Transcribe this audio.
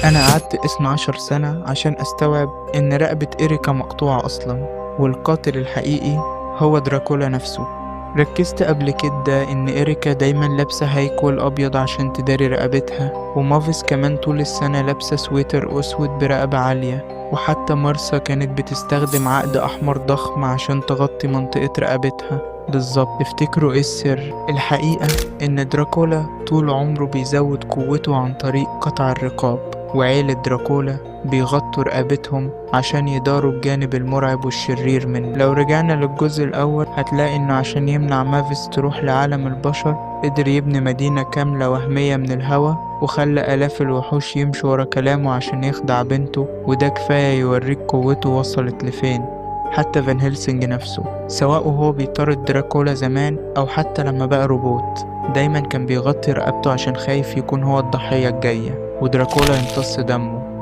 أنا قعدت 12 سنة عشان أستوعب إن رقبة إريكا مقطوعة أصلا، والقاتل الحقيقي هو دراكولا نفسه. ركزت قبل كده إن إريكا دايما لابسة هيكول أبيض عشان تداري رقبتها، ومافيس كمان طول السنة لابسة سويتر أسود برقبة عالية، وحتى مارسا كانت بتستخدم عقد أحمر ضخم عشان تغطي منطقة رقبتها. بالظبط، تفتكروا إيه السر؟ الحقيقة إن دراكولا طول عمره بيزود قوته عن طريق قطع الرقاب، وعيلة دراكولا بيغطوا رقبتهم عشان يداروا الجانب المرعب والشرير منه. لو رجعنا للجزء الأول هتلاقي إنه عشان يمنع مافيس تروح لعالم البشر قدر يبني مدينة كاملة وهمية من الهوا، وخلى آلاف الوحوش يمشوا ورا كلامه عشان يخدع بنته، وده كفاية يوريك قوته وصلت لفين. حتى فان هيلسينج نفسه سواء وهو بيطارد دراكولا زمان أو حتى لما بقى روبوت دايما كان بيغطي رقبته عشان خايف يكون هو الضحية الجاية ودراكولا يمتص دمه.